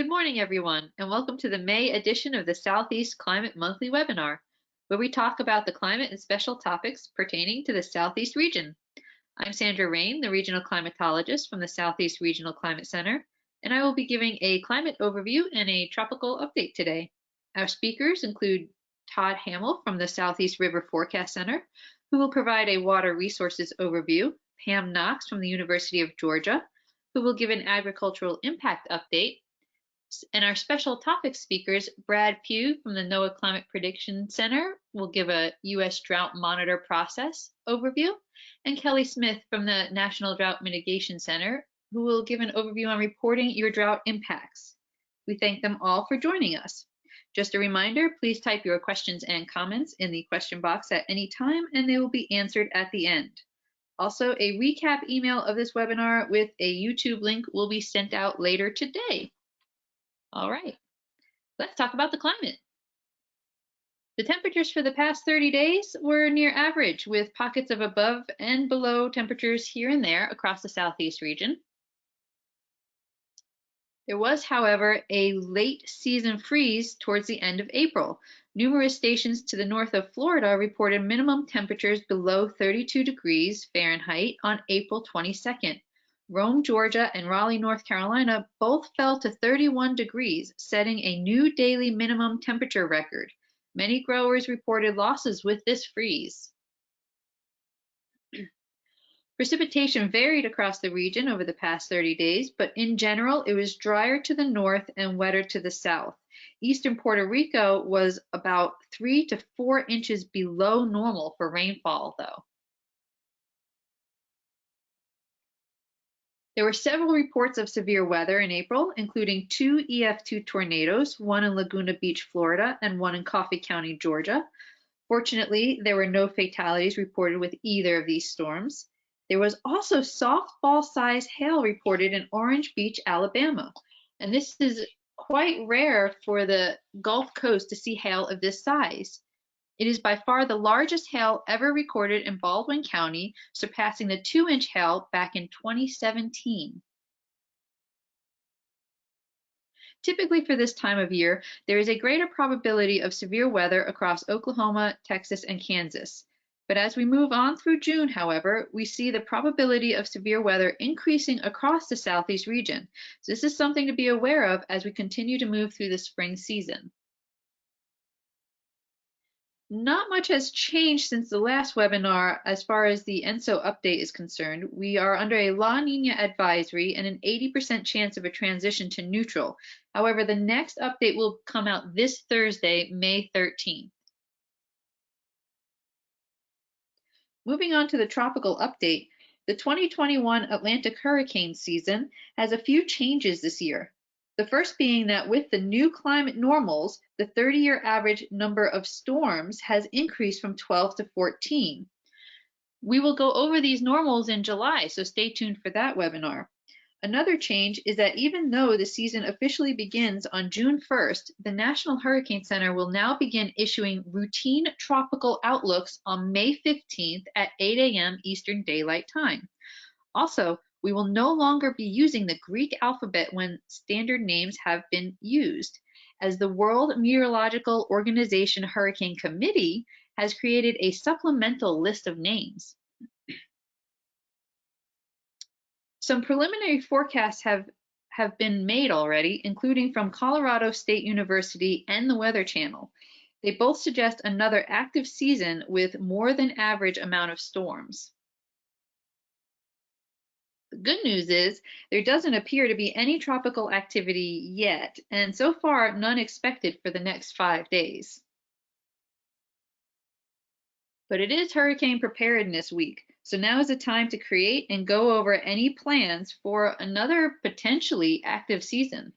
Good morning, everyone, and welcome to the May edition of the Southeast Climate Monthly webinar, where we talk about the climate and special topics pertaining to the Southeast region. I'm Sandra Rain, the Regional Climatologist from the Southeast Regional Climate Center, and I will be giving a climate overview and a tropical update today. Our speakers include Todd Hamill from the Southeast River Forecast Center, who will provide a water resources overview, Pam Knox from the University of Georgia, who will give an agricultural impact update, and our special topic speakers, Brad Pugh from the NOAA Climate Prediction Center will give a U.S. Drought Monitor process overview, and Kelly Smith from the National Drought Mitigation Center, who will give an overview on reporting your drought impacts. We thank them all for joining us. Just a reminder, please type your questions and comments in the question box at any time, and they will be answered at the end. Also, a recap email of this webinar with a YouTube link will be sent out later today. All right, let's talk about the climate. The temperatures for the past 30 days were near average, with pockets of above and below temperatures here and there across the Southeast region. There was, however, a late season freeze towards the end of April. Numerous stations to the north of Florida reported minimum temperatures below 32 degrees Fahrenheit on April 22nd. Rome, Georgia, and Raleigh, North Carolina both fell to 31 degrees, setting a new daily minimum temperature record. Many growers reported losses with this freeze. Precipitation varied across the region over the past 30 days, but in general, it was drier to the north and wetter to the south. Eastern Puerto Rico was about 3 to 4 inches below normal for rainfall, though. There were several reports of severe weather in April, including 2 EF2 tornadoes, one in Laguna Beach, Florida, and one in Coffee County, Georgia. Fortunately, there were no fatalities reported with either of these storms. There was also softball-sized hail reported in Orange Beach, Alabama, and this is quite rare for the Gulf Coast to see hail of this size. It is by far the largest hail ever recorded in Baldwin County, surpassing the 2-inch hail back in 2017. Typically for this time of year, there is a greater probability of severe weather across Oklahoma, Texas, and Kansas. But as we move on through June, however, we see the probability of severe weather increasing across the Southeast region. So this is something to be aware of as we continue to move through the spring season. Not much has changed since the last webinar as far as the ENSO update is concerned. We are under a La Niña advisory and an 80% chance of a transition to neutral. However, the next update will come out this Thursday, May 13th. Moving on to the tropical update, the 2021 Atlantic hurricane season has a few changes this year. The first being that with the new climate normals, the 30-year average number of storms has increased from 12 to 14. We will go over these normals in July, so stay tuned for that webinar. Another change is that even though the season officially begins on June 1st, the National Hurricane Center will now begin issuing routine tropical outlooks on May 15th at 8 a.m. Eastern Daylight Time. Also, we will no longer be using the Greek alphabet when standard names have been used, as the World Meteorological Organization Hurricane Committee has created a supplemental list of names. Some preliminary forecasts have been made already, including from Colorado State University and the Weather Channel. They both suggest another active season with more than average amount of storms. The good news is there doesn't appear to be any tropical activity yet, and so far none expected for the next 5 days. But it is Hurricane Preparedness Week, so now is the time to create and go over any plans for another potentially active season.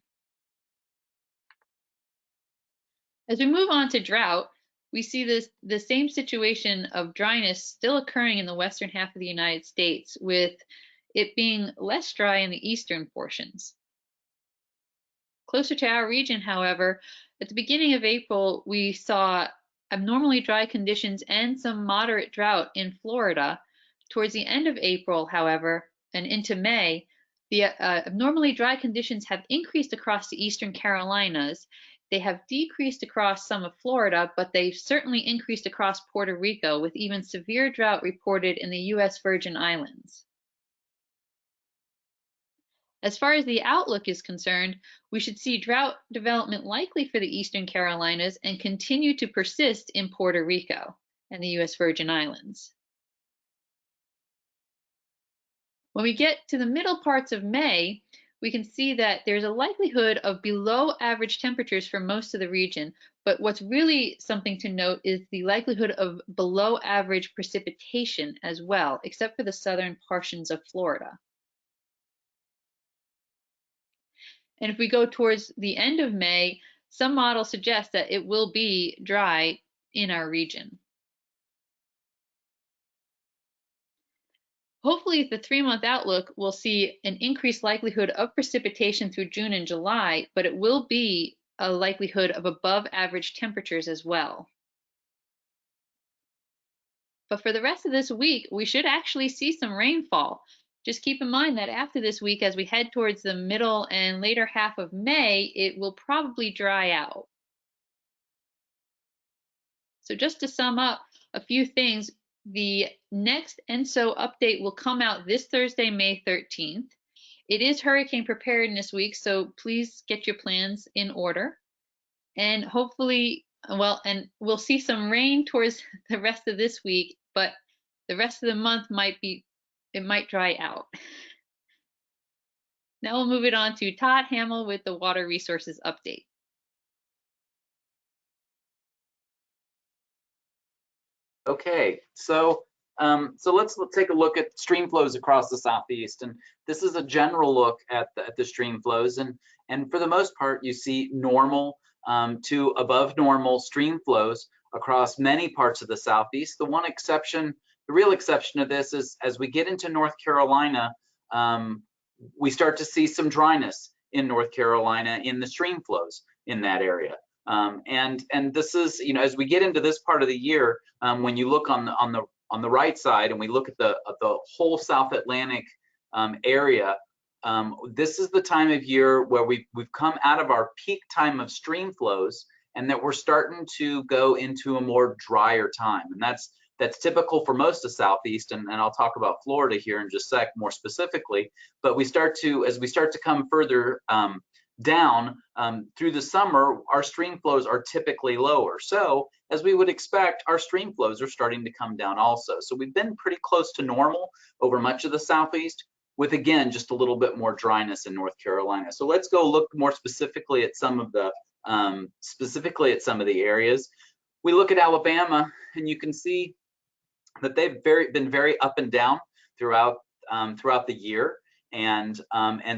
As we move on to drought, we see the same situation of dryness still occurring in the western half of the United States, with it being less dry in the eastern portions. Closer to our region, however, at the beginning of April, we saw abnormally dry conditions and some moderate drought in Florida. Towards the end of April, however, and into May, The abnormally dry conditions have increased across the eastern Carolinas. They have decreased across some of Florida, but they've certainly increased across Puerto Rico, with even severe drought reported in the U.S. Virgin Islands. As far as the outlook is concerned, we should see drought development likely for the eastern Carolinas and continue to persist in Puerto Rico and the U.S. Virgin Islands. When we get to the middle parts of May, we can see that there's a likelihood of below average temperatures for most of the region, but what's really something to note is the likelihood of below average precipitation as well, except for the southern portions of Florida. And if we go towards the end of May, some models suggest that it will be dry in our region. Hopefully, the 3-month outlook will see an increased likelihood of precipitation through June and July, but it will be a likelihood of above average temperatures as well. But for the rest of this week, we should actually see some rainfall. Just keep in mind that after this week, as we head towards the middle and later half of May, it will probably dry out. So just to sum up a few things, the next ENSO update will come out this Thursday, May 13th. It is hurricane preparedness week, so please get your plans in order. And hopefully, and we'll see some rain towards the rest of this week, but the rest of the month might dry out. Now we'll move it on to Todd Hamill with the water resources update. Okay, so let's take a look at stream flows across the Southeast, and this is a general look at the stream flows, and for the most part, you see normal to above normal stream flows across many parts of the Southeast. The one exception, the real exception to this is as we get into North Carolina, we start to see some dryness in North Carolina in the stream flows in that area. And this is, as we get into this part of the year, when you look on the right side and we look at the whole South Atlantic area, this is the time of year where we've come out of our peak time of stream flows, and that we're starting to go into a more drier time, and that's typical for most of Southeast, and I'll talk about Florida here in just a sec more specifically. But as we start to come further down through the summer, our stream flows are typically lower. So as we would expect, our stream flows are starting to come down also. So we've been pretty close to normal over much of the Southeast, with again just a little bit more dryness in North Carolina. So let's go look more specifically at some of the areas. We look at Alabama, and you can see that they've been very up and down throughout the year. And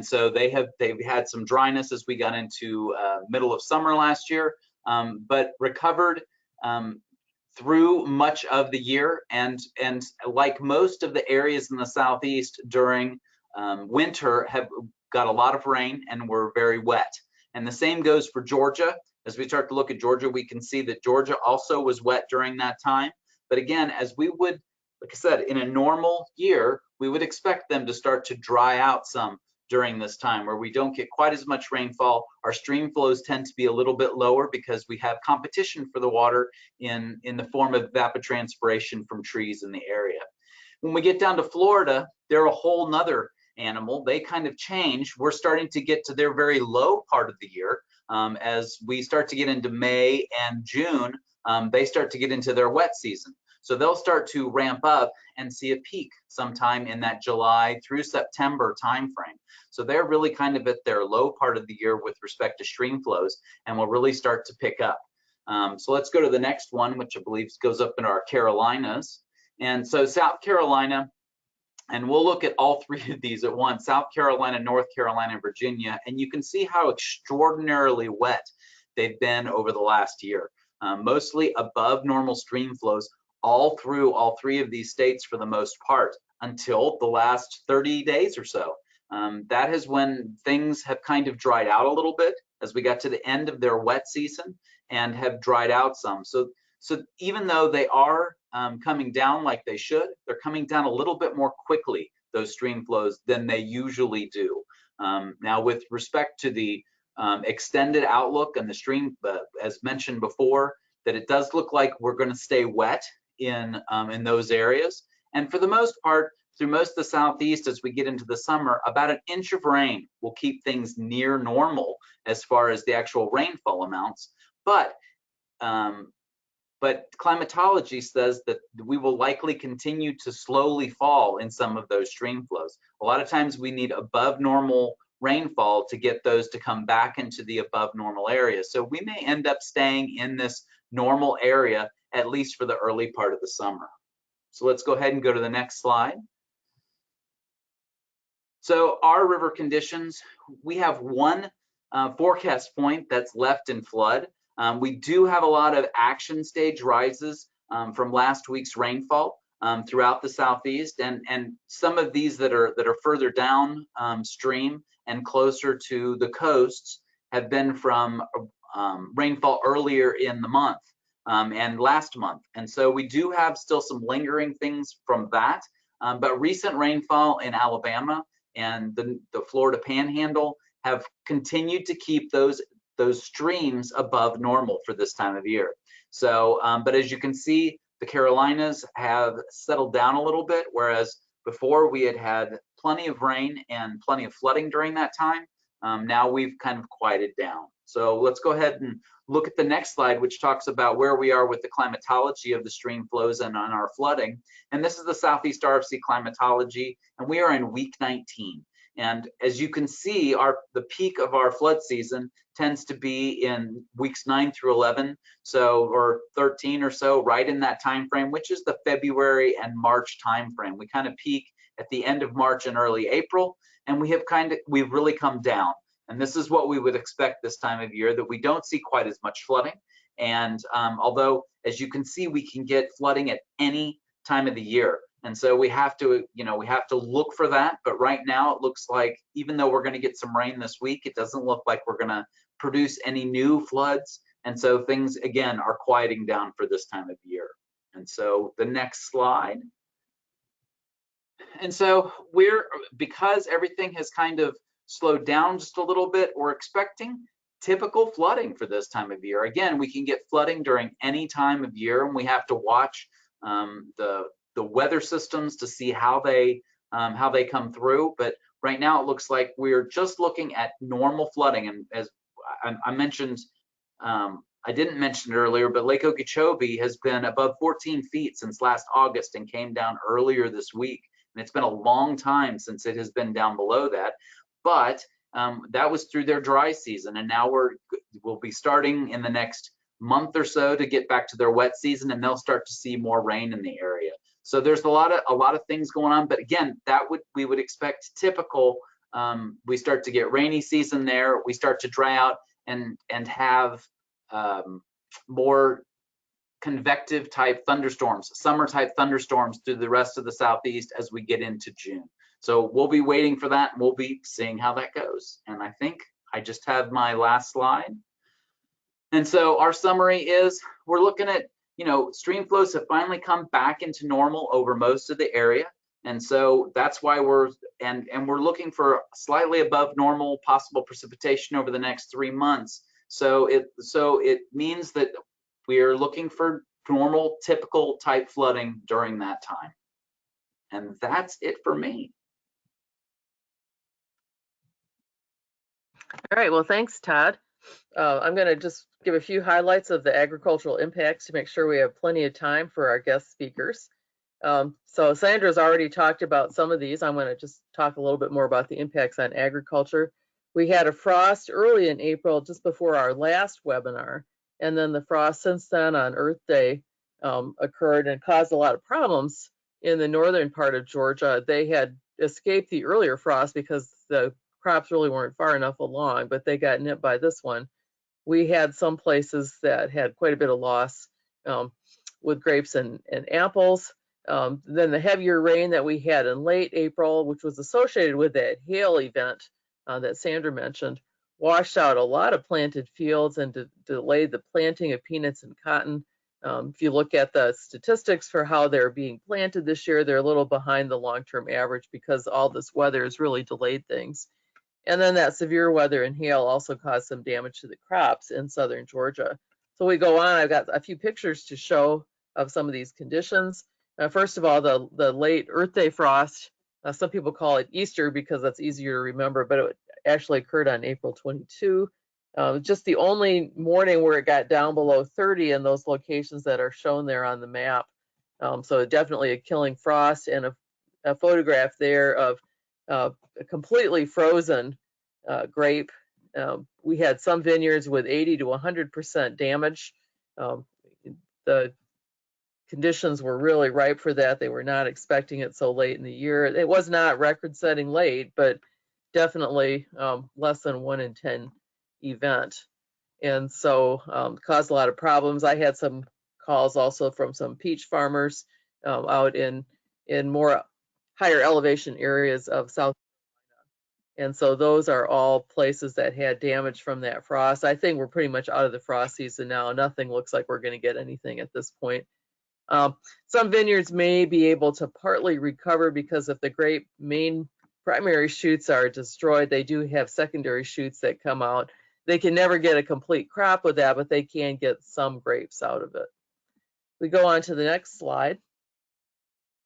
so they've had some dryness as we got into middle of summer last year, but recovered through much of the year. And like most of the areas in the Southeast during winter, have got a lot of rain and were very wet. And the same goes for Georgia. As we start to look at Georgia, we can see that Georgia also was wet during that time. But again, as we would, like I said, in a normal year, we would expect them to start to dry out some during this time where we don't get quite as much rainfall. Our stream flows tend to be a little bit lower because we have competition for the water in the form of evapotranspiration from trees in the area. When we get down to Florida, they're a whole nother animal. They kind of change. We're starting to get to their very low part of the year. As we start to get into May and June, they start to get into their wet season. So they'll start to ramp up and see a peak sometime in that July through September timeframe. So they're really kind of at their low part of the year with respect to stream flows, and will really start to pick up. So let's go to the next one, which I believe goes up in our Carolinas. And so South Carolina, and we'll look at all three of these at once: South Carolina, North Carolina, and Virginia. And you can see how extraordinarily wet they've been over the last year, mostly above normal stream flows all through all three of these states for the most part until the last 30 days or so. That is when things have kind of dried out a little bit as we got to the end of their wet season and have dried out some. So even though they are coming down like they should, they're coming down a little bit more quickly those stream flows than they usually do. Now, with respect to the extended outlook and the stream, as mentioned before, that it does look like we're going to stay wet in those areas. And for the most part, through most of the southeast, as we get into the summer, about an inch of rain will keep things near normal as far as the actual rainfall amounts. But climatology says that we will likely continue to slowly fall in some of those stream flows. A lot of times we need above normal rainfall to get those to come back into the above normal area. So we may end up staying in this normal area, at least for the early part of the summer. So let's go ahead and go to the next slide. So our river conditions, we have one forecast point that's left in flood. We do have a lot of action stage rises from last week's rainfall throughout the southeast, and some of these that are further down stream and closer to the coasts have been from rainfall earlier in the month and last month. And so we do have still some lingering things from that, but recent rainfall in Alabama and the Florida Panhandle have continued to keep those streams above normal for this time of year. So, but as you can see, the Carolinas have settled down a little bit, whereas before we had plenty of rain and plenty of flooding during that time. Now we've kind of quieted down. So let's go ahead and look at the next slide, which talks about where we are with the climatology of the stream flows and on our flooding. And this is the Southeast RFC climatology, and we are in week 19. And as you can see, the peak of our flood season tends to be in weeks 9 through 11, or 13 or so, right in that time frame, which is the February and March time frame. We kind of peak at the end of March and early April, and we've really come down. And this is what we would expect this time of year, that we don't see quite as much flooding. And although, as you can see, we can get flooding at any time of the year. And so we have to look for that. But right now it looks like, even though we're going to get some rain this week, it doesn't look like we're going to produce any new floods. And so things, again, are quieting down for this time of year. And so the next slide. And so because everything has kind of slowed down just a little bit, we're expecting typical flooding for this time of year. Again, we can get flooding during any time of year, and we have to watch the weather systems to see how they come through. But right now it looks like we're just looking at normal flooding. And as I mentioned, I didn't mention it earlier, but Lake Okeechobee has been above 14 feet since last August and came down earlier this week. And it's been a long time since it has been down below that. But that was through their dry season, and now we'll be starting in the next month or so to get back to their wet season, and they'll start to see more rain in the area. So there's a lot of things going on, but again, we would expect typical. We start to get rainy season there. We start to dry out and have more convective type thunderstorms, summer type thunderstorms through the rest of the southeast as we get into June. So we'll be waiting for that, and we'll be seeing how that goes. And I think I just have my last slide. And so our summary is, we're looking at, stream flows have finally come back into normal over most of the area. And so that's why we're looking for slightly above normal possible precipitation over the next 3 months. So it means that we are looking for normal, typical type flooding during that time. And that's it for me. All right, well, thanks, Todd. I'm going to just give a few highlights of the agricultural impacts to make sure we have plenty of time for our guest speakers. So Sandra's already talked about some of these. I'm going to just talk a little bit more about the impacts on agriculture. We had a frost early in April, just before our last webinar, and then the frost since then on Earth Day occurred and caused a lot of problems in the northern part of Georgia. They had escaped the earlier frost because the crops really weren't far enough along, but they got nipped by this one. We had some places that had quite a bit of loss with grapes and apples. Then the heavier rain that we had in late April, which was associated with that hail event that Sandra mentioned, washed out a lot of planted fields and delayed the planting of peanuts and cotton. If you look at the statistics for how they're being planted this year, they're a little behind the long-term average because all this weather has really delayed things. And then that severe weather and hail also caused some damage to the crops in southern Georgia. So we go on, I've got a few pictures to show of some of these conditions. First of all, the late Earth Day frost, some people call it Easter because that's easier to remember, but it actually occurred on April 22. Just the only morning where it got down below 30 in those locations that are shown there on the map. So definitely a killing frost, and a photograph there of a completely frozen grape. We had some vineyards with 80 to 100% damage. The conditions were really ripe for that. They were not expecting it so late in the year. It was not record-setting late, but definitely less than 1 in 10 event. And so caused a lot of problems. I had some calls also from some peach farmers out in more higher elevation areas of South Carolina. And so those are all places that had damage from that frost. I think we're pretty much out of the frost season now. Nothing looks like we're going to get anything at this point. Some vineyards may be able to partly recover because if the grape main primary shoots are destroyed, they do have secondary shoots that come out. They can never get a complete crop with that, but they can get some grapes out of it. We go on to the next slide.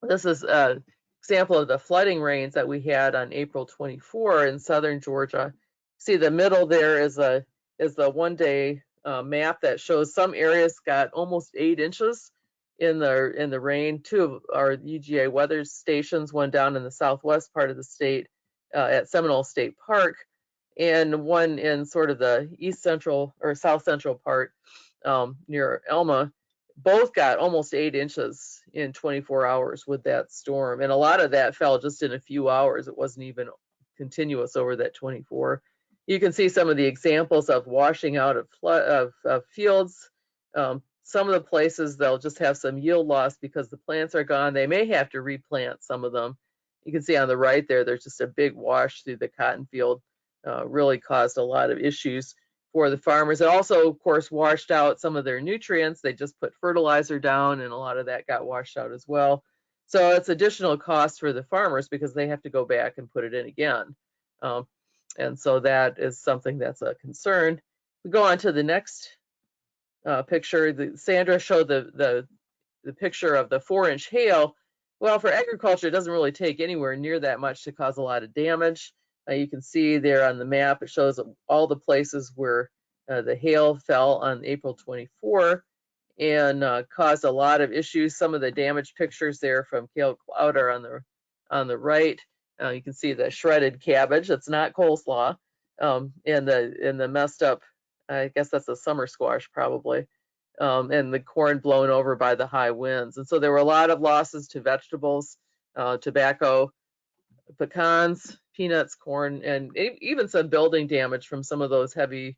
This is an example of the flooding rains that we had on April 24 in southern Georgia. See the middle there is the one-day map that shows some areas got almost 8 inches in the rain. 2 of our UGA weather stations, one down in the southwest part of the state at Seminole State Park, and one in sort of the east central or south central part near Elma. Both got almost 8 inches in 24 hours with that storm, and a lot of that fell just in a few hours. It wasn't even continuous over that 24. You can see some of the examples of washing out of fields. Some of the places they'll just have some yield loss because the plants are gone. They may have to replant some of them. You can see on the right there, there's just a big wash through the cotton field. Really caused a lot of issues for the farmers. It also, of course, washed out some of their nutrients. They just put fertilizer down, and a lot of that got washed out as well. So it's additional cost for the farmers because they have to go back and put it in again. And so that is something that's a concern. We go on to the next picture. Sandra showed the picture of the 4-inch hail. Well, for agriculture, it doesn't really take anywhere near that much to cause a lot of damage. You can see there on the map, it shows all the places where the hail fell on April 24 and caused a lot of issues. Some of the damaged pictures there from Cale Cloud are on the right. You can see the shredded cabbage. That's not coleslaw, and the messed up, I guess that's a summer squash probably, and the corn blown over by the high winds. And so there were a lot of losses to vegetables, tobacco, pecans, peanuts, corn, and even some building damage from some of those heavy,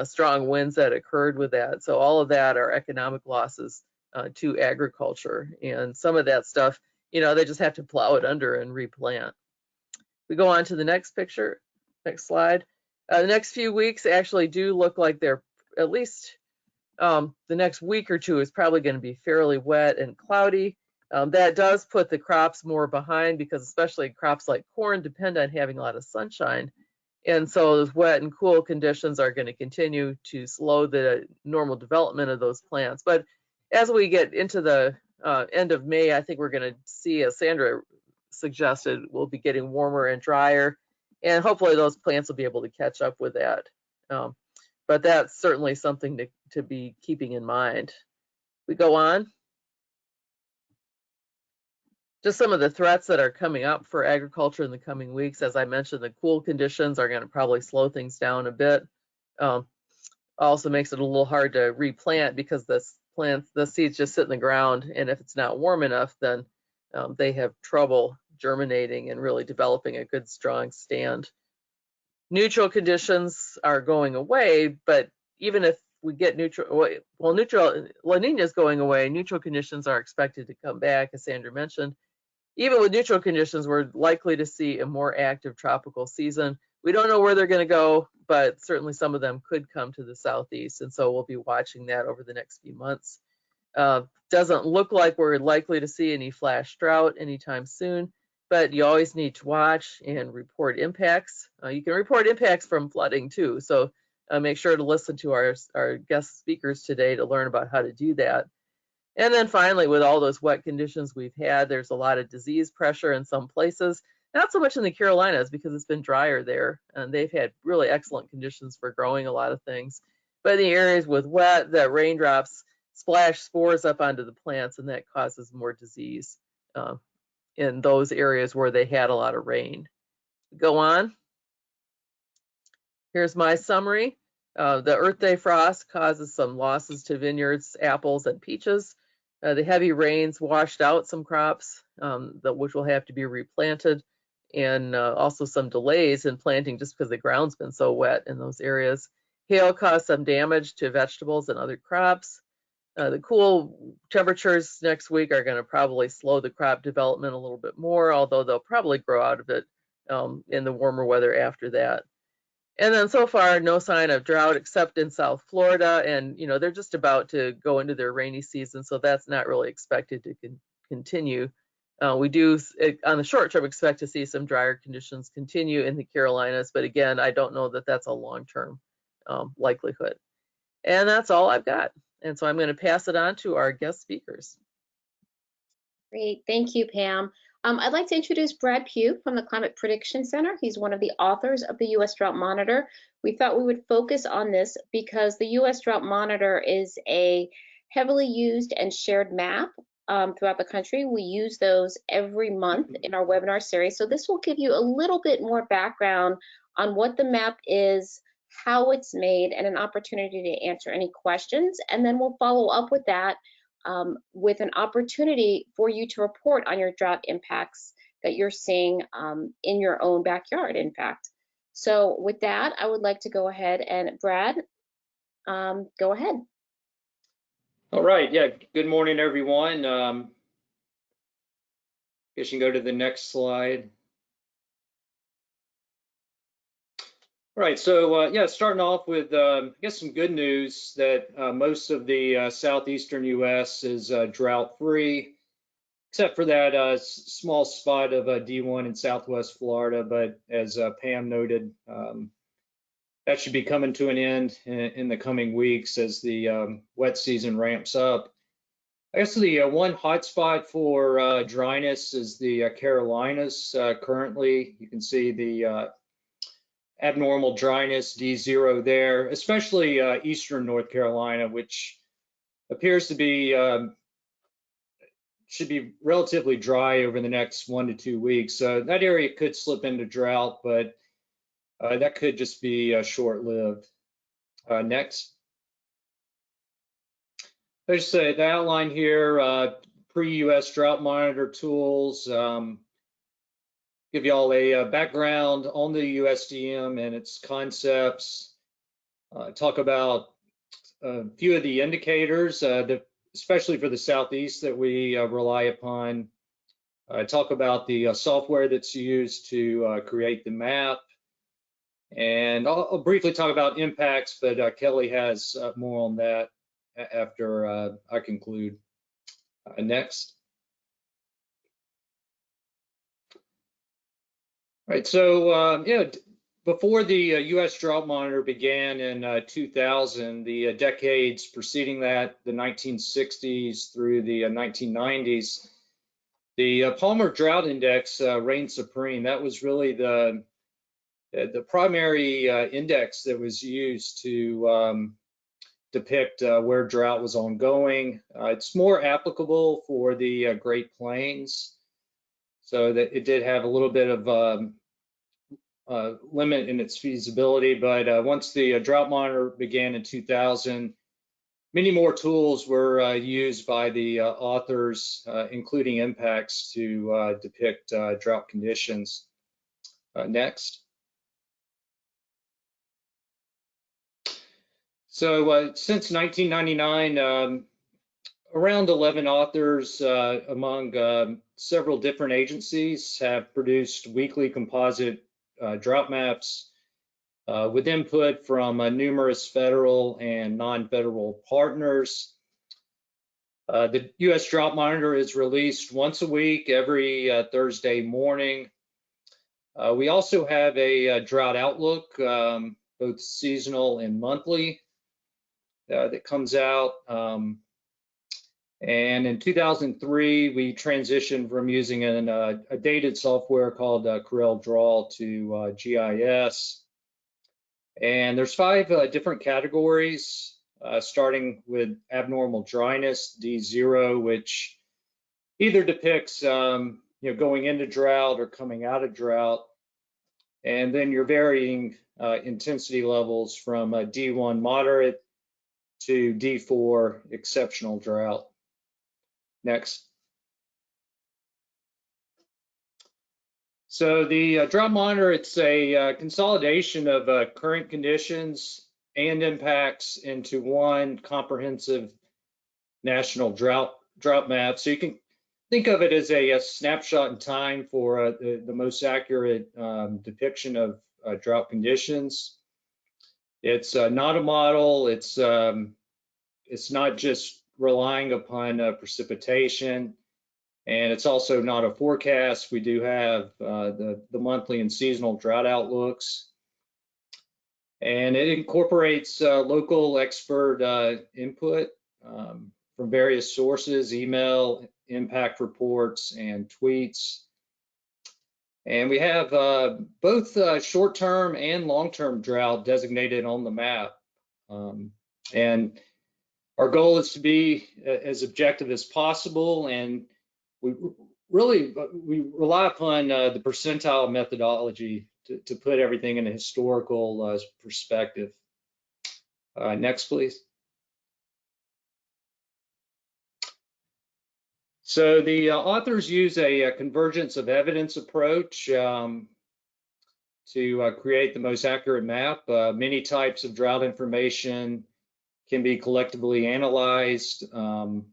strong winds that occurred with that. So all of that are economic losses to agriculture. And some of that stuff, they just have to plow it under and replant. We go on to the next picture, next slide. The next few weeks actually do look like they're, at least the next week or two is probably going to be fairly wet and cloudy. That does put the crops more behind because especially crops like corn depend on having a lot of sunshine. And so those wet and cool conditions are going to continue to slow the normal development of those plants. But as we get into the end of May, I think we're going to see, as Sandra suggested, we'll be getting warmer and drier. And hopefully those plants will be able to catch up with that. But that's certainly something to be keeping in mind. We go on. Just some of the threats that are coming up for agriculture in the coming weeks. As I mentioned, the cool conditions are going to probably slow things down a bit. Also makes it a little hard to replant because the seeds just sit in the ground, and if it's not warm enough, then they have trouble germinating and really developing a good strong stand. Neutral conditions are going away, but even if we get neutral La Niña is going away, neutral conditions are expected to come back, as Sandra mentioned. Even with neutral conditions, we're likely to see a more active tropical season. We don't know where they're going to go, but certainly some of them could come to the southeast, and so we'll be watching that over the next few months. Doesn't look like we're likely to see any flash drought anytime soon, but you always need to watch and report impacts. You can report impacts from flooding too, so make sure to listen to our guest speakers today to learn about how to do that. And then finally, with all those wet conditions we've had, there's a lot of disease pressure in some places. Not so much in the Carolinas because it's been drier there, and they've had really excellent conditions for growing a lot of things. But in the areas with wet, the raindrops splash spores up onto the plants, and that causes more disease in those areas where they had a lot of rain. Go on. Here's my summary. The Earth Day frost causes some losses to vineyards, apples, and peaches. The heavy rains washed out some crops, which will have to be replanted, and also some delays in planting just because the ground's been so wet in those areas. Hail caused some damage to vegetables and other crops. The cool temperatures next week are going to probably slow the crop development a little bit more, although they'll probably grow out of it in the warmer weather after that. And then so far, no sign of drought except in South Florida, and they're just about to go into their rainy season, so that's not really expected to continue. We do, on the short term, expect to see some drier conditions continue in the Carolinas, but again, I don't know that that's a long-term likelihood. And that's all I've got. And so I'm going to pass it on to our guest speakers. Great, thank you, Pam. I'd like to introduce Brad Pugh from the Climate Prediction Center. He's one of the authors of the U.S. Drought Monitor. We thought we would focus on this because the U.S. Drought Monitor is a heavily used and shared map throughout the country. We use those every month in our webinar series. So this will give you a little bit more background on what the map is, how it's made, and an opportunity to answer any questions. And then we'll follow up with that with an opportunity for you to report on your drought impacts that you're seeing in your own backyard, in fact. So with that, I would like to go ahead and Brad, go ahead. All right, yeah, good morning, everyone. Guess you can go to the next slide. All right, so yeah, starting off with I guess some good news that most of the southeastern U.S. is drought-free, except for that small spot of D1 in southwest Florida. But as Pam noted, that should be coming to an end in the coming weeks as the wet season ramps up. I guess the one hotspot for dryness is the Carolinas. Currently, you can see the abnormal dryness, D0 there, especially eastern North Carolina, which appears to be, should be relatively dry over the next 1 to 2 weeks. So that area could slip into drought, but that could just be short-lived. Next. There's the outline here, pre-US Drought Monitor tools. Give you all a background on the USDM and its concepts. Talk about a few of the indicators, especially for the Southeast, that we rely upon. Talk about the software that's used to create the map. And I'll briefly talk about impacts, but Kelly has more on that after I conclude. Next. Right, so yeah, before the U.S. Drought Monitor began in 2000, the decades preceding that, the 1960s through the 1990s, the Palmer Drought Index reigned supreme. That was really the primary index that was used to depict where drought was ongoing. It's more applicable for the Great Plains, so that it did have a little bit of limit in its feasibility, but once the Drought Monitor began in 2000, many more tools were used by the authors, including impacts, to depict drought conditions. Next. So since 1999, around 11 authors among several different agencies have produced weekly composite drought maps with input from numerous federal and non-federal partners. The U.S. Drought Monitor is released once a week, every Thursday morning. We also have a drought outlook, both seasonal and monthly, that comes out. And in 2003, we transitioned from using a dated software called CorelDRAW to GIS. And there's 5 different categories, starting with abnormal dryness, D0, which either depicts going into drought or coming out of drought. And then your varying intensity levels from D1 moderate to D4 exceptional drought. Next. So the Drought Monitor, it's a consolidation of current conditions and impacts into one comprehensive national drought map. So you can think of it as a snapshot in time for the most accurate depiction of drought conditions. It's not a model. It's not just relying upon precipitation. And it's also not a forecast. We do have the monthly and seasonal drought outlooks. And it incorporates local expert input from various sources, email, impact reports, and tweets. And we have both short-term and long-term drought designated on the map. And our goal is to be as objective as possible, and we rely upon the percentile methodology to put everything in a historical perspective. Next, please. So the authors use a convergence of evidence approach to create the most accurate map. Many types of drought information can be collectively analyzed, and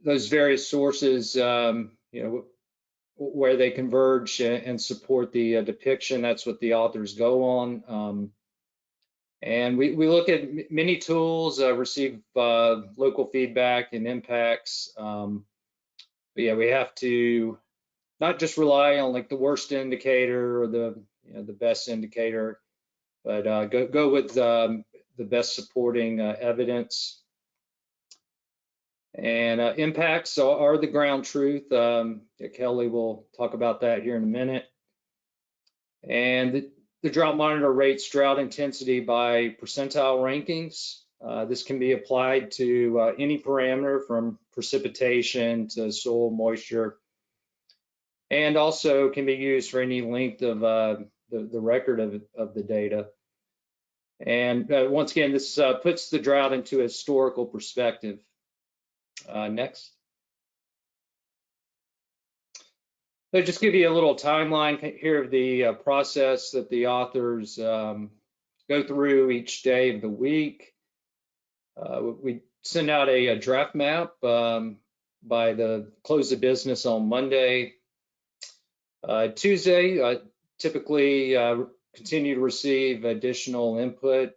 those various sources, where they converge and support the depiction, that's what the authors go on. And we look at many tools, receive local feedback and impacts. But yeah, we have to not just rely on like the worst indicator or the best indicator, but go with the best supporting evidence. And impacts are the ground truth. Kelly will talk about that here in a minute. And the Drought Monitor rates drought intensity by percentile rankings. This can be applied to any parameter from precipitation to soil moisture, and also can be used for any length of the record of the data. And once again, this puts the drought into a historical perspective. Next. So just give you a little timeline here of the process that the authors go through each day of the week. We send out a draft map by the close of business on Monday. Tuesday, typically continue to receive additional input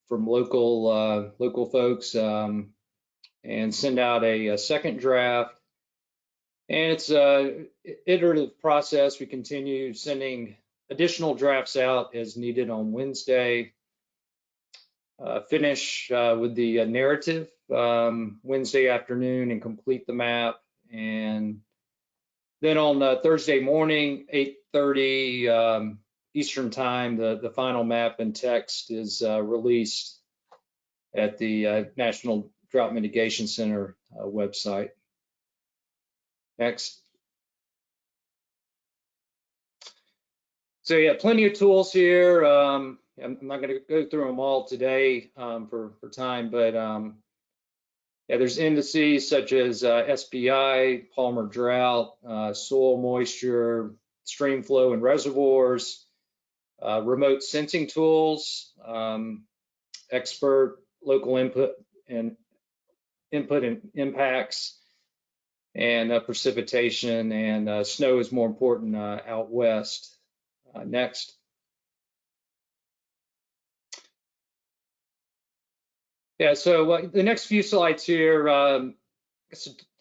from local folks, and send out a second draft. And it's an iterative process. We continue sending additional drafts out as needed on Wednesday. Finish with the narrative Wednesday afternoon and complete the map. And then on Thursday morning, 8:30 Eastern time, the final map and text is released at the National Drought Mitigation Center website. Next. So yeah, plenty of tools here. I'm not going to go through them all today for time, but yeah, there's indices such as SPI, Palmer drought, soil moisture, stream flow and reservoirs, remote sensing tools, expert local input and impacts, and precipitation, and snow is more important out west. Next. Yeah, so the next few slides here, to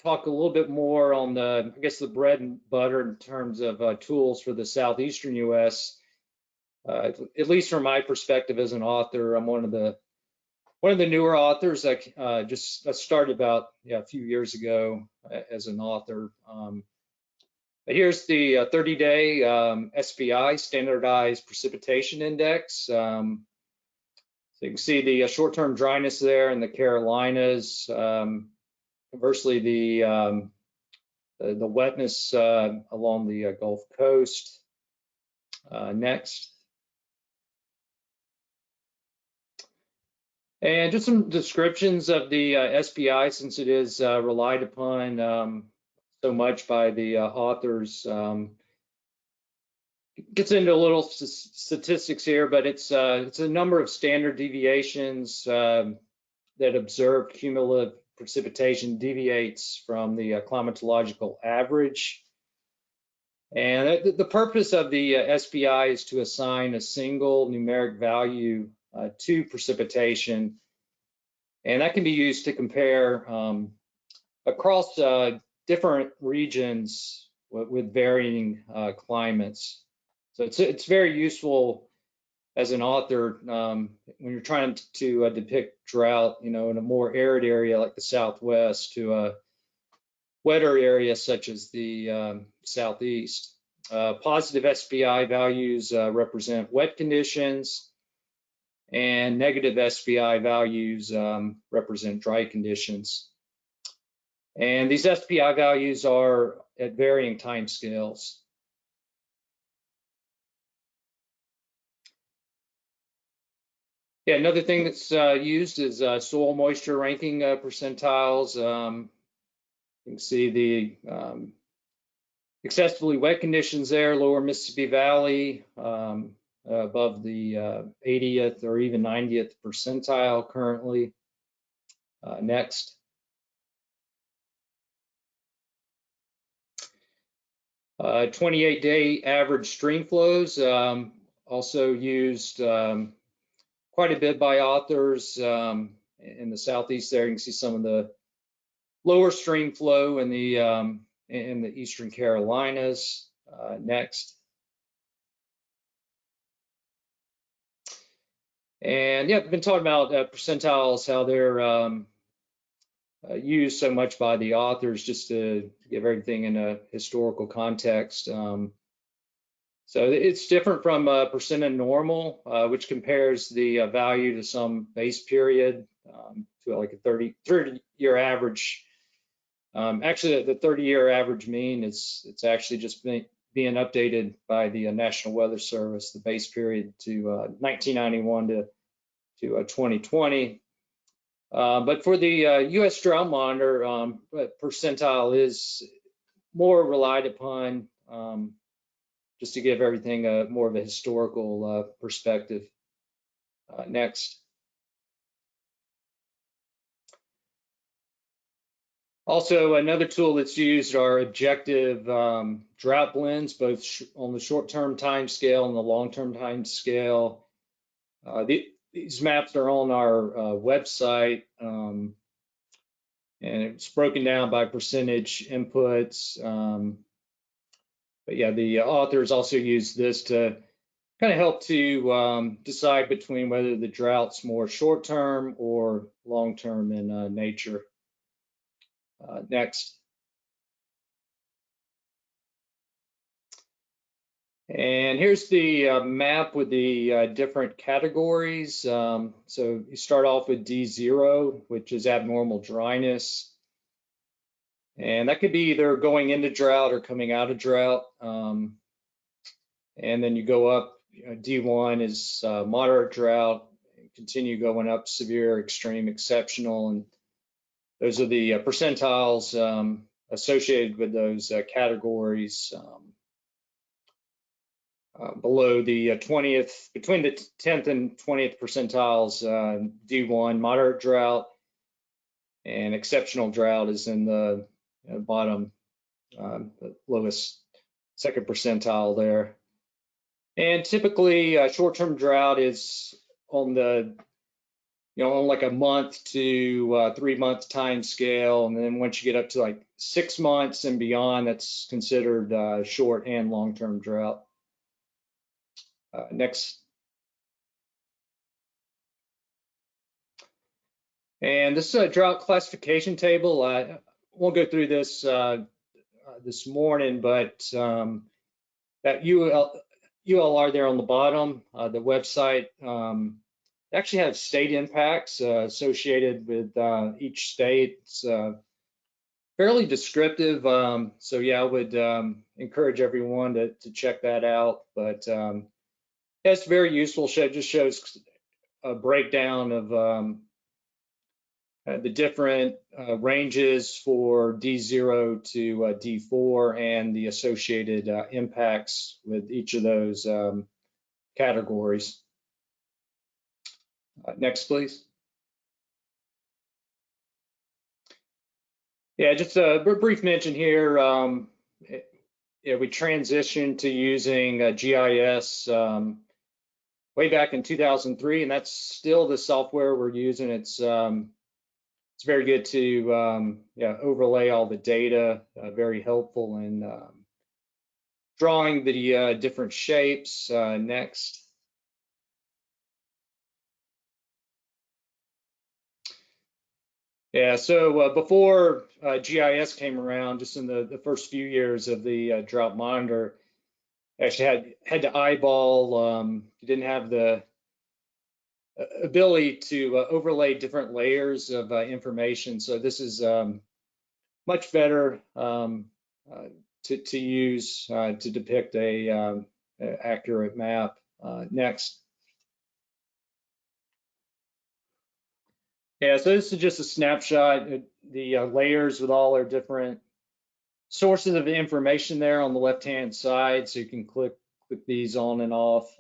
talk a little bit more on the, I guess, the bread and butter in terms of tools for the southeastern U.S. At least from my perspective as an author, I'm one of the newer authors that just started about a few years ago as an author. Here's the 30-day SPI, Standardized Precipitation Index. So you can see the short-term dryness there in the Carolinas. Conversely, the wetness along the Gulf Coast. Next. And just some descriptions of the SPI, since it is relied upon so much by the authors. Gets into a little statistics here, but it's a number of standard deviations that observed cumulative precipitation deviates from the climatological average. And the purpose of the SPI is to assign a single numeric value to precipitation, and that can be used to compare across different regions with varying climates. So it's very useful as an author when you're trying to depict drought, in a more arid area like the Southwest to a wetter area such as the Southeast. Positive SPI values represent wet conditions, and negative SPI values represent dry conditions. And these SPI values are at varying time scales. Yeah, another thing that's used is soil moisture ranking percentiles. You can see the excessively wet conditions there, lower Mississippi Valley, above the 80th or even 90th percentile currently. Next. Uh, 28-day average stream flows, also used quite a bit by authors in the Southeast there. You can see some of the lower stream flow in the Eastern Carolinas. Next. And yeah, I've been talking about percentiles, how they're used so much by the authors just to give everything in a historical context. So it's different from percent of normal, which compares the value to some base period to like a 30-year average. Actually, the 30-year average mean it's actually just being updated by the National Weather Service, the base period to 1991 to 2020. But for the U.S. Drought Monitor, percentile is more relied upon just to give everything more of a historical perspective. Next. Also, another tool that's used are objective drought blends, both on the short-term time scale and the long-term time scale. These maps are on our website, and it's broken down by percentage inputs. But yeah, the authors also use this to kind of help to decide between whether the drought's more short-term or long-term in nature. Next. And here's the map with the different categories. So you start off with D0, which is abnormal dryness. And that could be either going into drought or coming out of drought. And then you go up, D1 is moderate drought, continue going up, severe, extreme, exceptional. And those are the percentiles associated with those categories. Below the 20th, between the 10th and 20th percentiles, D1, moderate drought, and exceptional drought is in the bottom, the lowest second percentile there. And typically, short-term drought is on the on like a month to 3 month time scale. And then once you get up to like 6 months and beyond, that's considered short and long-term drought. Next. And this is a drought classification table. I won't go through this this morning, but that ULR there on the bottom, the website actually has state impacts associated with each state. It's fairly descriptive. So yeah, I would encourage everyone to check that out. But it's very useful. It just shows a breakdown of the different ranges for D0 to D4 and the associated impacts with each of those categories. Next, please. Yeah, just a brief mention here. Yeah, we transitioned to using GIS way back in 2003, and that's still the software we're using. It's very good to yeah, overlay all the data, very helpful in drawing the different shapes. Next. Yeah, so before GIS came around, just in the first few years of the Drought Monitor, actually had to eyeball, you didn't have the ability to overlay different layers of information. So this is much better to use to depict a accurate map. Next. Yeah, so this is just a snapshot, the layers with all our different sources of information there on the left-hand side. So you can click these on and off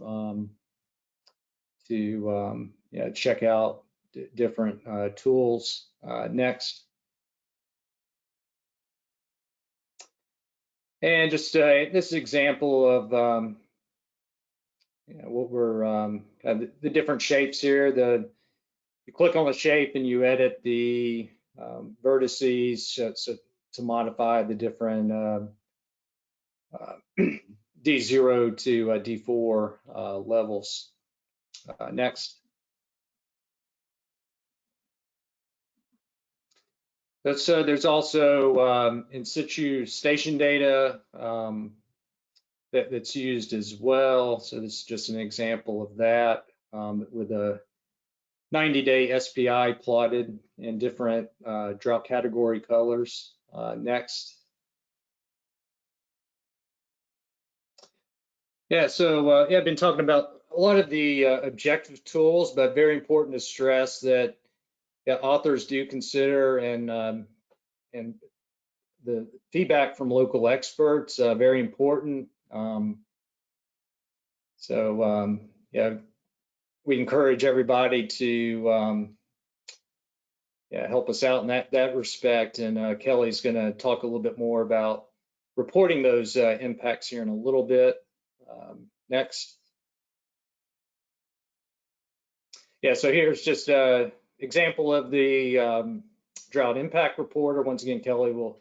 to yeah, check out different tools. Next. And just this example of you know, what we're the different shapes here. You click on the shape and you edit the vertices so to modify the different D0 to D4 levels. Next. There's also in situ station data that's used as well. So this is just an example of that with a 90-day SPI plotted in different drought category colors. Next. Yeah, so yeah, I've been talking about a lot of the objective tools, but very important to stress that yeah, authors do consider and the feedback from local experts very important. Yeah, we encourage everybody to yeah, help us out in that respect. And Kelly's going to talk a little bit more about reporting those impacts here in a little bit. Next. Yeah, so here's just an example of the drought impact reporter. Once again, Kelly will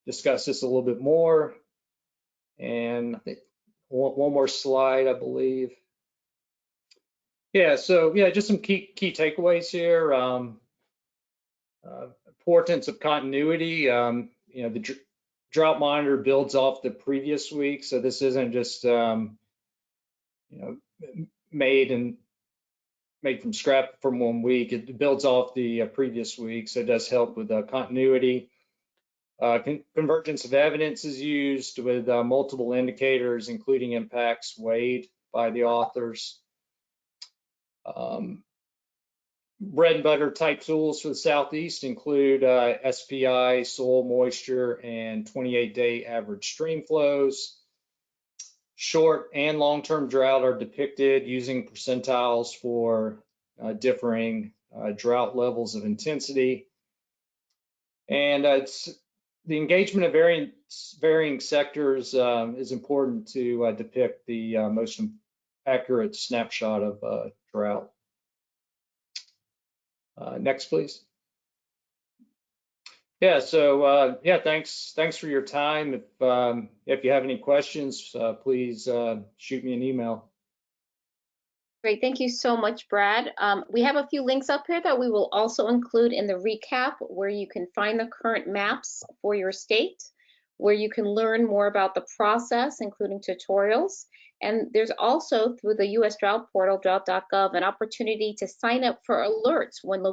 discuss this a little bit more. And I think one more slide, I believe. Yeah, so yeah, just some key takeaways here. Importance of continuity. You know, the Drought Monitor builds off the previous week, so this isn't just you know, made from scrap from 1 week. It builds off the previous week, so it does help with continuity. Convergence of evidence is used with multiple indicators, including impacts weighed by the authors. Bread and butter type tools for the Southeast include SPI, soil moisture, and 28-day average stream flows. Short and long-term drought are depicted using percentiles for differing drought levels of intensity. And the engagement of varying sectors is important to depict the most accurate snapshot of drought. Next, please. Yeah, so yeah, thanks for your time. If you have any questions, please shoot me an email. Great, thank you so much, Brad. We have a few links up here that we will also include in the recap where you can find the current maps for your state, where you can learn more about the process, including tutorials. And there's also through the US Drought portal, drought.gov, an opportunity to sign up for alerts when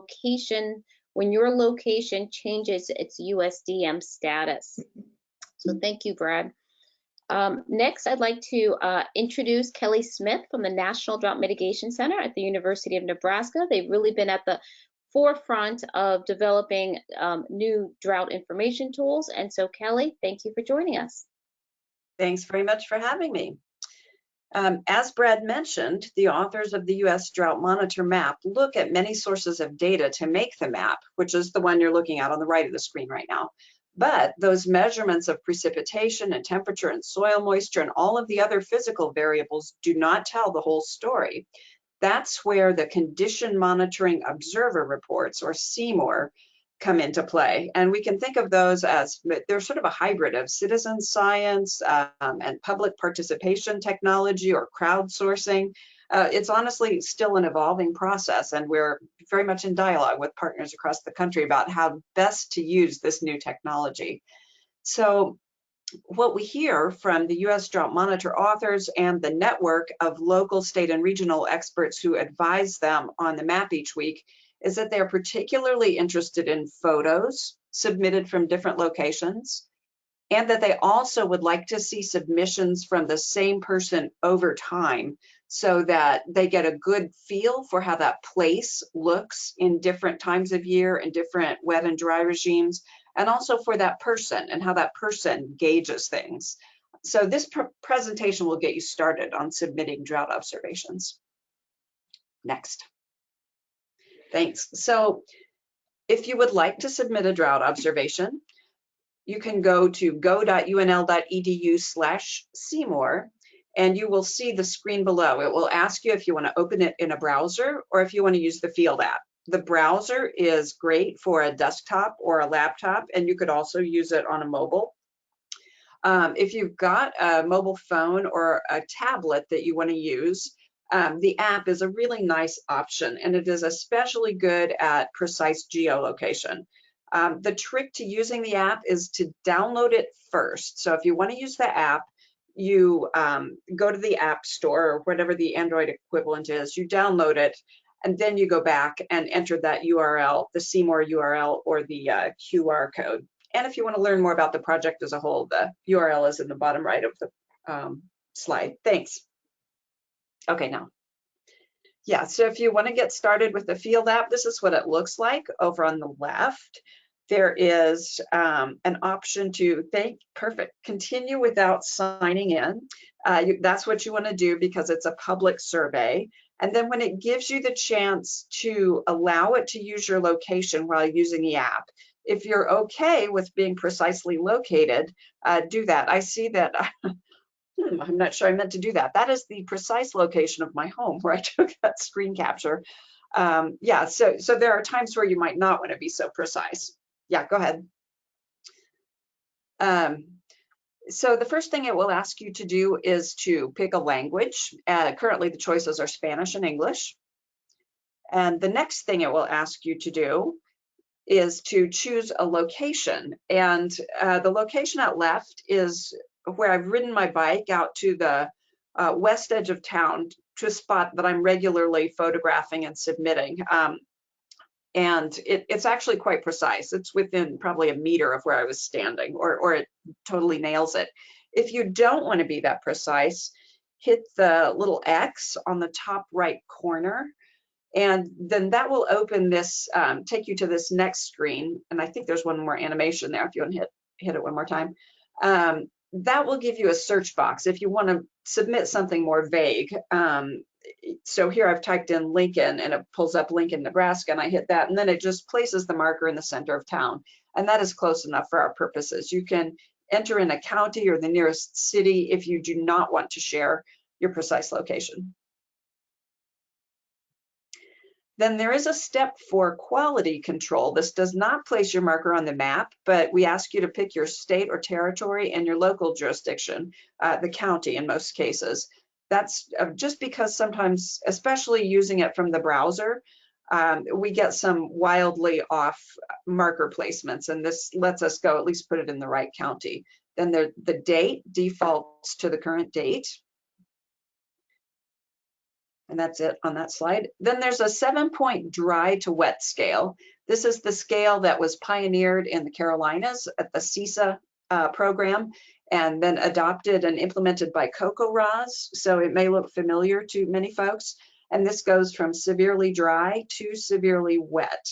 your location changes its USDM status. So thank you, Brad. Next, I'd like to introduce Kelly Smith from the National Drought Mitigation Center at the University of Nebraska. They've really been at the forefront of developing new drought information tools. And so, Kelly, thank you for joining us. Thanks very much for having me. As Brad mentioned, the authors of the US Drought Monitor map look at many sources of data to make the map, which is the one you're looking at on the right of the screen right now. But those measurements of precipitation and temperature and soil moisture and all of the other physical variables do not tell the whole story. That's where the Condition Monitoring Observer Reports, or CMOR, come into play. And we can think of those as, they're sort of a hybrid of citizen science and public participation technology or crowdsourcing. It's honestly still an evolving process, and we're very much in dialogue with partners across the country about how best to use this new technology. So what we hear from the US Drought Monitor authors and the network of local, state, and regional experts who advise them on the map each week is that they're particularly interested in photos submitted from different locations, and that they also would like to see submissions from the same person over time so that they get a good feel for how that place looks in different times of year and different wet and dry regimes, and also for that person and how that person gauges things. So this presentation will get you started on submitting drought observations. Next. Thanks. So if you would like to submit a drought observation, you can go to go.unl.edu/CMOR, and you will see the screen below. It will ask you if you want to open it in a browser or if you want to use the field app. The browser is great for a desktop or a laptop, and you could also use it on a mobile. If you've got a mobile phone or a tablet that you want to use, the app is a really nice option, and it is especially good at precise geolocation. The trick to using the app is to download it first. So if you want to use the app, you go to the App Store or whatever the Android equivalent is, you download it, and then you go back and enter that URL, the CMOR URL or the QR code. And if you want to learn more about the project as a whole, the URL is in the bottom right of the slide. Thanks. Okay, now. Yeah, so if you want to get started with the field app, this is what it looks like. Over on the left, there is an option to continue without signing in. That's what you want to do because it's a public survey. And then when it gives you the chance to allow it to use your location while using the app, if you're okay with being precisely located, do that. I see that. I'm not sure I meant to do that. That is the precise location of my home where I took that screen capture. Yeah, so there are times where you might not want to be so precise. Yeah, go ahead. So the first thing it will ask you to do is to pick a language. Currently the choices are Spanish and English. And the next thing it will ask you to do is to choose a location. And the location at left is where I've ridden my bike out to the west edge of town to a spot that I'm regularly photographing and submitting. And it's actually quite precise. It's within probably a meter of where I was standing, or it totally nails it. If you don't want to be that precise, hit the little X on the top right corner, and then that will open this, take you to this next screen. And I think there's one more animation there if you want to hit it one more time. That will give you a search box if you want to submit something more vague. So here I've typed in Lincoln and it pulls up Lincoln, Nebraska, and I hit that, and then it just places the marker in the center of town. And that is close enough for our purposes. You can enter in a county or the nearest city if you do not want to share your precise location. Then there is a step for quality control. This does not place your marker on the map, but we ask you to pick your state or territory and your local jurisdiction, the county in most cases. That's just because sometimes, especially using it from the browser, we get some wildly off marker placements, and this lets us go at least put it in the right county. Then the date defaults to the current date. And that's it on that slide. Then there's a 7-point dry to wet scale. This is the scale that was pioneered in the Carolinas at the CISA program, and then adopted and implemented by COCO-RAS. So it may look familiar to many folks. And this goes from severely dry to severely wet.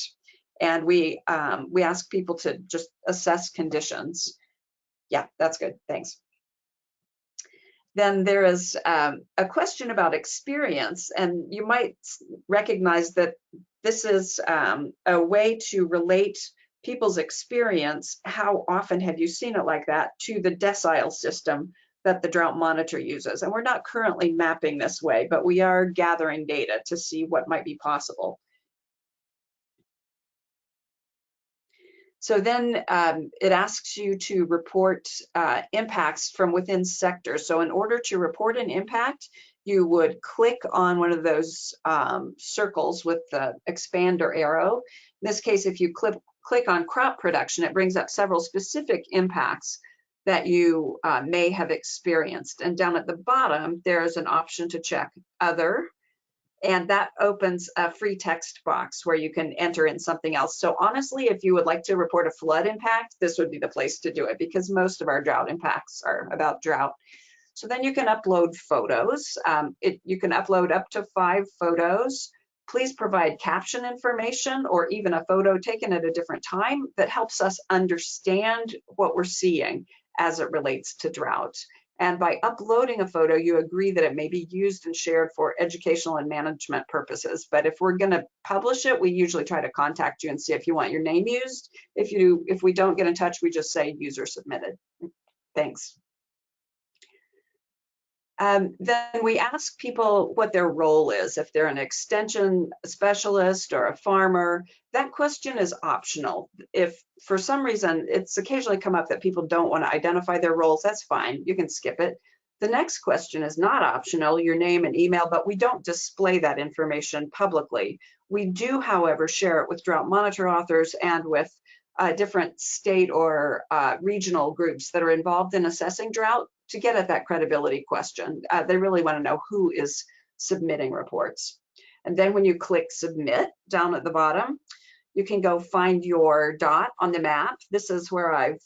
And we ask people to just assess conditions. Yeah, that's good. Thanks. Then there is a question about experience, and you might recognize that this is a way to relate people's experience, how often have you seen it like that, to the decile system that the Drought Monitor uses. And we're not currently mapping this way, but we are gathering data to see what might be possible. So then it asks you to report impacts from within sectors. So in order to report an impact, you would click on one of those circles with the expander arrow. In this case, if you click on crop production, it brings up several specific impacts that you may have experienced. And down at the bottom, there's an option to check other. And that opens a free text box where you can enter in something else. So honestly, if you would like to report a flood impact, this would be the place to do it, because most of our drought impacts are about drought. So then you can upload photos. You can upload up to 5 photos. Please provide caption information or even a photo taken at a different time that helps us understand what we're seeing as it relates to drought. And by uploading a photo, you agree that it may be used and shared for educational and management purposes. But if we're going to publish it, we usually try to contact you and see if you want your name used. If we don't get in touch, we just say user submitted. Thanks. Then we ask people what their role is. If they're an extension specialist or a farmer, that question is optional. If for some reason it's occasionally come up that people don't want to identify their roles, that's fine. You can skip it. The next question is not optional, your name and email, but we don't display that information publicly. We do, however, share it with Drought Monitor authors and with different state or regional groups that are involved in assessing drought to get at that credibility question. They really want to know who is submitting reports. And then when you click submit down at the bottom, you can go find your dot on the map. This is where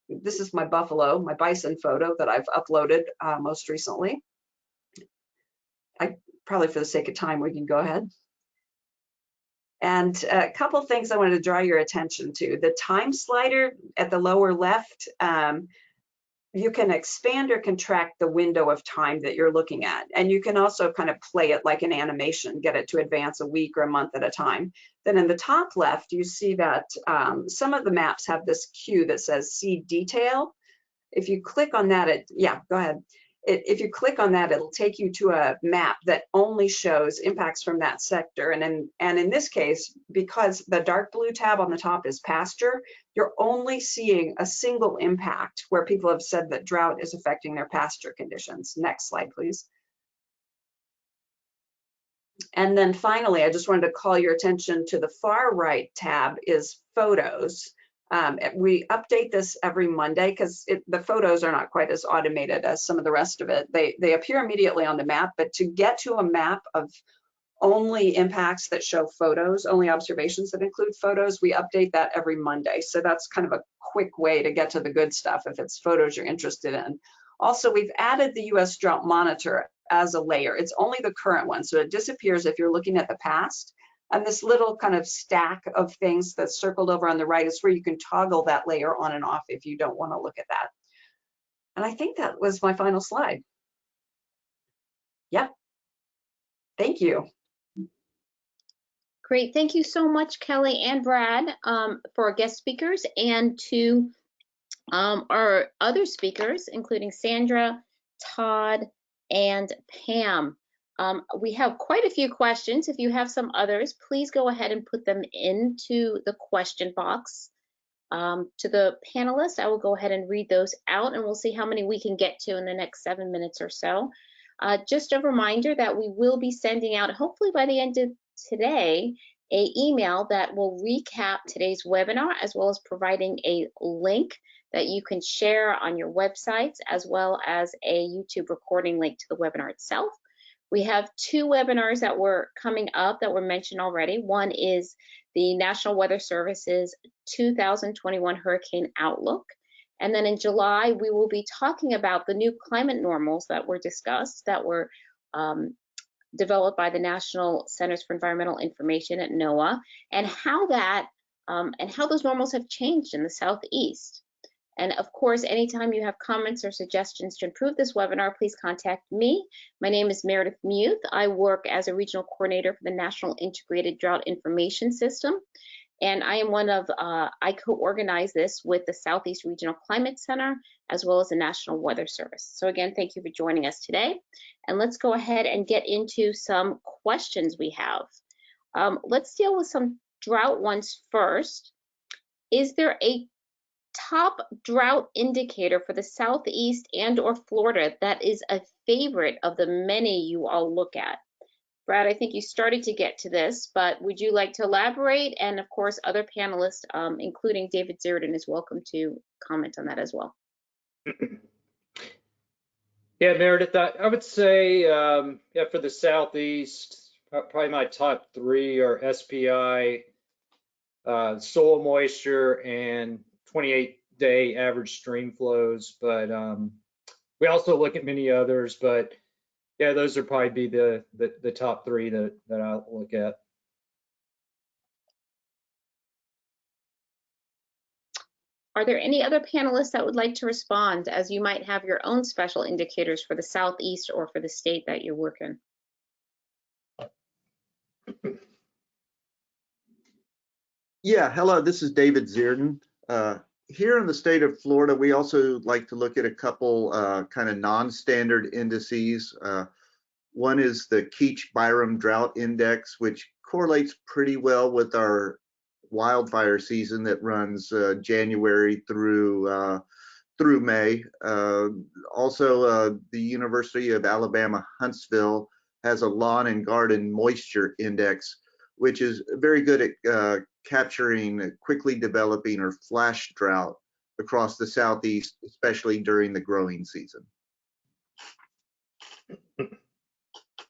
this is my buffalo, my bison photo that I've uploaded most recently. Probably for the sake of time, we can go ahead. And a couple things I wanted to draw your attention to. The time slider at the lower left, you can expand or contract the window of time that you're looking at. And you can also kind of play it like an animation, get it to advance a week or a month at a time. Then in the top left, you see that some of the maps have this cue that says see detail. If you click on that, yeah, go ahead. If you click on that, it'll take you to a map that only shows impacts from that sector. And in this case, because the dark blue tab on the top is pasture, you're only seeing a single impact where people have said that drought is affecting their pasture conditions. Next slide, please. And then finally, I just wanted to call your attention to the far right tab is photos. We update this every Monday because the photos are not quite as automated as some of the rest of it. They appear immediately on the map, but to get to a map of only impacts that show photos, only observations that include photos, we update that every Monday. So that's kind of a quick way to get to the good stuff if it's photos you're interested in. Also, we've added the US Drought Monitor as a layer. It's only the current one, so it disappears if you're looking at the past. And this little kind of stack of things that's circled over on the right is where you can toggle that layer on and off if you don't want to look at that. And I think that was my final slide. Yep. Thank you. Great. Thank you so much, Kelly and Brad, for our guest speakers, and to our other speakers, including Sandra, Todd, and Pam. We have quite a few questions. If you have some others, please go ahead and put them into the question box. To the panelists, I will go ahead and read those out, and we'll see how many we can get to in the next 7 minutes or so. Just a reminder that we will be sending out, hopefully by the end of today, an email that will recap today's webinar, as well as providing a link that you can share on your websites, as well as a YouTube recording link to the webinar itself. We have 2 webinars that were coming up that were mentioned already. One is the National Weather Service's 2021 Hurricane Outlook. And then in July, we will be talking about the new climate normals that were discussed, that were developed by the National Centers for Environmental Information at NOAA, and how those normals have changed in the Southeast. And of course, anytime you have comments or suggestions to improve this webinar, please contact me. My name is Meredith Muth. I work as a regional coordinator for the National Integrated Drought Information System. And I am I co-organize this with the Southeast Regional Climate Center, as well as the National Weather Service. So again, thank you for joining us today. And let's go ahead and get into some questions we have. Let's deal with some drought ones first. Is there a top drought indicator for the Southeast and or Florida that is a favorite of the many you all look at? Brad, I think you started to get to this, but would you like to elaborate? And of course, other panelists, including David Zierden, is welcome to comment on that as well. Yeah, Meredith, I would say, yeah, for the Southeast, probably my top 3 are SPI, soil moisture, and 28-day average stream flows. But we also look at many others, but yeah, those would probably be the top 3 that I'll look at. Are there any other panelists that would like to respond, as you might have your own special indicators for the Southeast or for the state that you work in? Yeah, hello, this is David Zierden. Here in the state of Florida, we also like to look at a couple kind of non-standard indices. One is the Keach-Byram Drought Index, which correlates pretty well with our wildfire season that runs January through May. Also, the University of Alabama Huntsville has a lawn and garden moisture index, which is very good at capturing quickly developing or flash drought across the Southeast, especially during the growing season.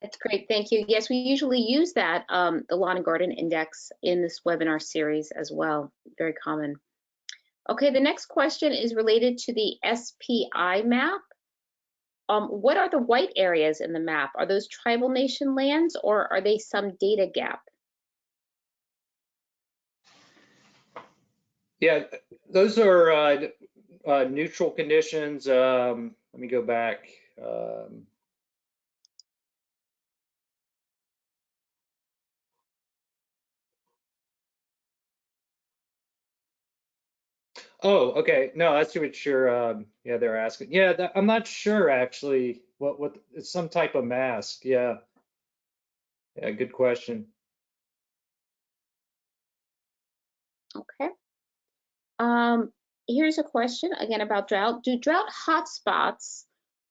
That's great, thank you. Yes, we usually use that, the Lawn and Garden Index, in this webinar series as well. Very common. Okay, the next question is related to the SPI map. What are the white areas in the map? Are those tribal nation lands, or are they some data gap? Yeah, those are neutral conditions. Let me go back. Oh, okay. No, that's what you're, yeah, they're asking. Yeah, I'm not sure actually. What it's some type of mask. Yeah. Yeah, good question. Okay. Here's a question again about drought. Do drought hotspots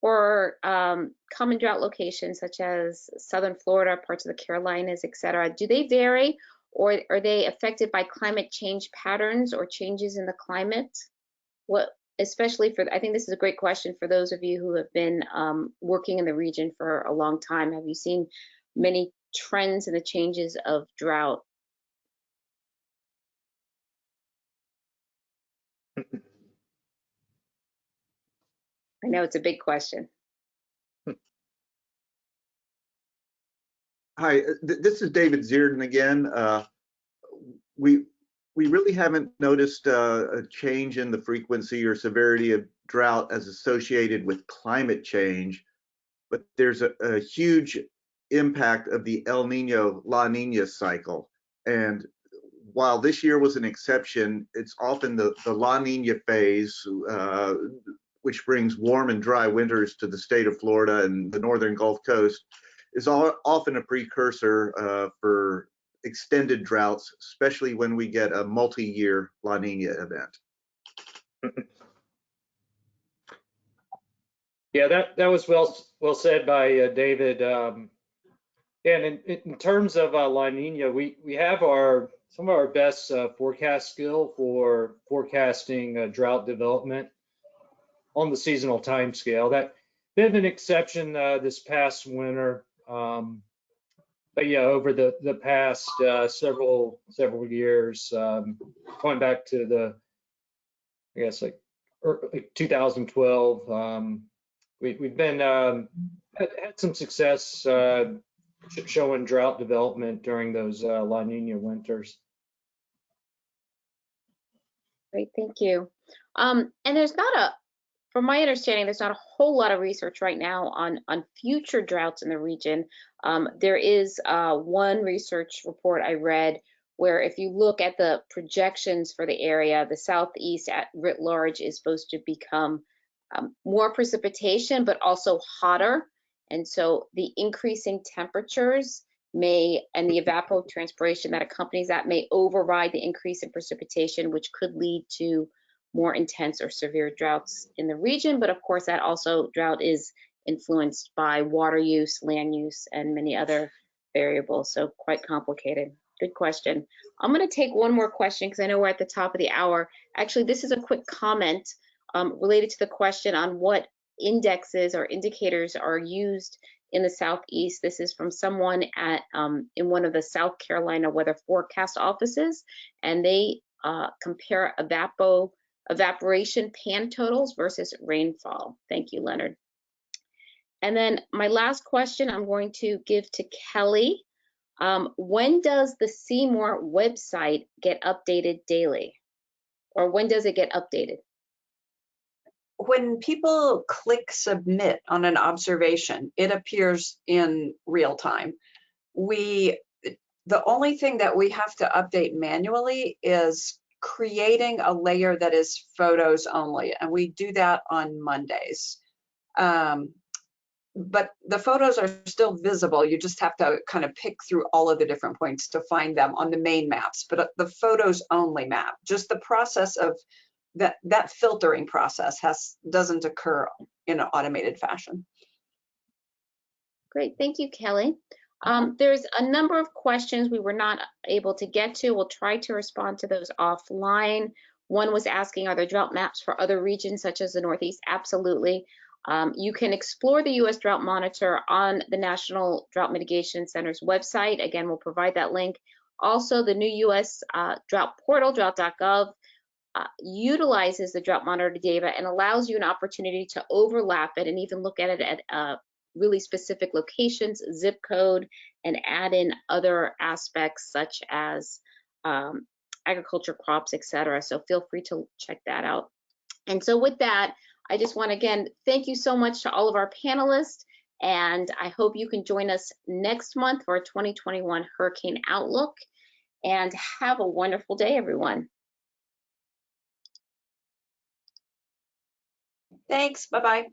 or common drought locations such as southern Florida, parts of the Carolinas, etc., do they vary, or are they affected by climate change patterns or changes in the climate? What, especially for, I think this is a great question for those of you who have been working in the region for a long time. Have you seen many trends in the changes of drought? I know it's a big question. Hi, this is David Zierden again. We really haven't noticed a change in the frequency or severity of drought as associated with climate change, but there's a huge impact of the El Niño La Niña cycle. And while this year was an exception, it's often the La Niña phase, which brings warm and dry winters to the state of Florida and the northern Gulf Coast, is often a precursor for extended droughts, especially when we get a multi-year La Nina event. Yeah, that was well said by David. And in terms of La Nina, we have some of our best forecast skill for forecasting drought development on the seasonal time scale. That bit of an exception this past winter. But yeah, over the past several years, going back to I guess like 2012, we've been had some success showing drought development during those La Nina winters. Great, thank you. And there's not from my understanding, there's not a whole lot of research right now on future droughts in the region. There is one research report I read where if you look at the projections for the area, the southeast at writ large is supposed to become more precipitation, but also hotter. And so the increasing temperatures and the evapotranspiration that accompanies that may override the increase in precipitation, which could lead to more intense or severe droughts in the region. But of course, that also drought is influenced by water use, land use, and many other variables. So quite complicated. Good question. I'm going to take one more question because I know we're at the top of the hour. Actually, this is a quick comment related to the question on what indexes or indicators are used in the Southeast. This is from someone at in one of the South Carolina weather forecast offices, and they compare evaporation pan totals versus rainfall. Thank you, Leonard. And then my last question I'm going to give to Kelly. When does the Seymour website get updated daily? Or when does it get updated? When people click submit on an observation, it appears in real time. The only thing that we have to update manually is creating a layer that is photos only, and we do that on Mondays. But the photos are still visible. You just have to kind of pick through all of the different points to find them on the main maps. But the photos only map, just the process of that filtering process doesn't occur in an automated fashion. Great, thank you, Kelly. There's a number of questions we were not able to get to. We'll try to respond to those offline. One was asking, are there drought maps for other regions such as the Northeast? Absolutely. You can explore the U.S. Drought Monitor on the National Drought Mitigation Center's website. Again, we'll provide that link. Also, the new U.S. Drought portal, drought.gov, utilizes the Drought Monitor data and allows you an opportunity to overlap it and even look at it at really specific locations, zip code, and add in other aspects such as agriculture, crops, etc. So feel free to check that out. And so with that, I just want to again thank you so much to all of our panelists, and I hope you can join us next month for our 2021 Hurricane Outlook, and have a wonderful day, everyone. Thanks, bye-bye.